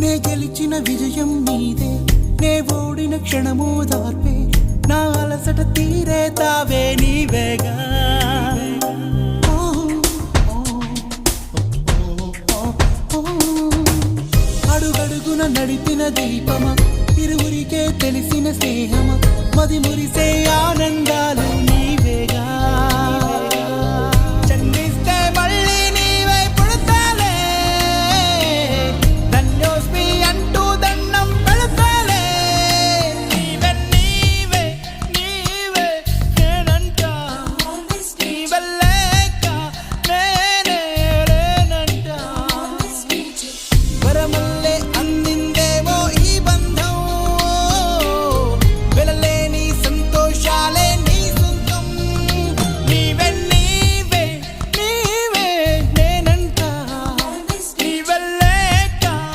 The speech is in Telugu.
నే గెలిచిన విజయం నీదే, నే ఓడిన క్షణము దార్పే, నా అలసట తీరే తావే నీవేగా. అడుగడుగున నడిపిన దీపమా, ఇరువురికే తెలిసిన స్నేహమా, మది మురిసే ఆనందాలు